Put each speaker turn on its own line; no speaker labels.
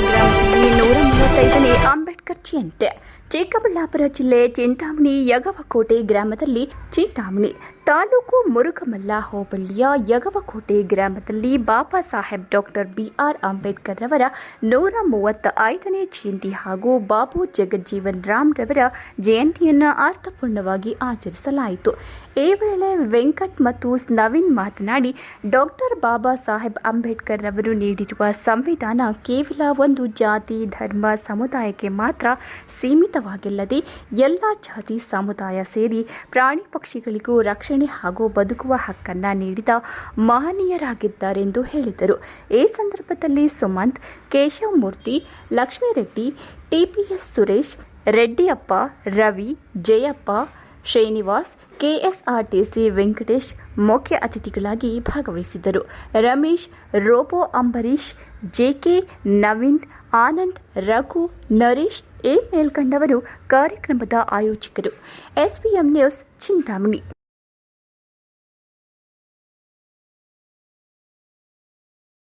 ಗ್ರಾಮದಲ್ಲಿ 135ನೇ ಅಂಬೇಡ್ಕರ್ ಜಯಂತಿ. ಚಿಕ್ಕಬಳ್ಳಾಪುರ ಜಿಲ್ಲೆ ಚಿಂತಾಮಣಿ ಯಗವಕೋಟೆ ಗ್ರಾಮದಲ್ಲಿ ಚಿಂತಾಮಣಿ ತಾಲೂಕು ಮುರುಗಮಲ್ಲ ಹೋಬಳಿಯ ಯಗವಕೋಟೆ ಗ್ರಾಮದಲ್ಲಿ ಬಾಬಾ ಸಾಹೇಬ್ ಡಾಕ್ಟರ್ ಬಿಆರ್ ಅಂಬೇಡ್ಕರ್ ರವರ 135ನೇ ಜಯಂತಿ ಹಾಗೂ ಬಾಬು ಜಗಜ್ಜೀವನ್ ರಾಮ್ ರವರ ಜಯಂತಿಯನ್ನು ಅರ್ಥಪೂರ್ಣವಾಗಿ ಆಚರಿಸಲಾಯಿತು. ಈ ವೇಳೆ ವೆಂಕಟ್ ಮತ್ತು ನವೀನ್ ಮಾತನಾಡಿ, ಡಾಕ್ಟರ್ ಬಾಬಾ ಸಾಹೇಬ್ ಅಂಬೇಡ್ಕರ್ ರವರು ನೀಡಿರುವ ಸಂವಿಧಾನ ಕೇವಲ ಒಂದು ಜಾತಿ, ಧರ್ಮ, ಸಮುದಾಯಕ್ಕೆ ಮಾತ್ರ ಸೀಮಿತವಾಗಿಲ್ಲದೆ ಎಲ್ಲ ಜಾತಿ ಸಮುದಾಯ ಸೇರಿ ಪ್ರಾಣಿ ಪಕ್ಷಿಗಳಿಗೂ ರಕ್ಷಣೆ ಹಾಗೂ ಬದುಕುವ ಹಕ್ಕನ್ನು ನೀಡಿದ ಮಹನೀಯರಾಗಿದ್ದಾರೆಂದು ಹೇಳಿದರು. ಈ ಸಂದರ್ಭದಲ್ಲಿ ಸುಮಂತ್, ಕೇಶವ್ ಮೂರ್ತಿ, ಲಕ್ಷ್ಮೀರೆಡ್ಡಿ, ಟಿಪಿಎಸ್ ಸುರೇಶ್, ರೆಡ್ಡಿಯಪ್ಪ, ರವಿ, ಜಯಪ್ಪ, ಶ್ರೀನಿವಾಸ್, ಕೆಎಸ್ಆರ್ಟಿಸಿ ವೆಂಕಟೇಶ್ ಮುಖ್ಯ ಅತಿಥಿಗಳಾಗಿ ಭಾಗವಹಿಸಿದ್ದರು. ರಮೇಶ್, ರೋಬೋ ಅಂಬರೀಶ್, ಜೆಕೆ, ನವೀನ್, ಆನಂದ್, ರಘು, ನರೇಶ್ ಮೇಲ್ಕಂಡವರು ಕಾರ್ಯಕ್ರಮದ ಆಯೋಜಕರು. SBM news Chintamani.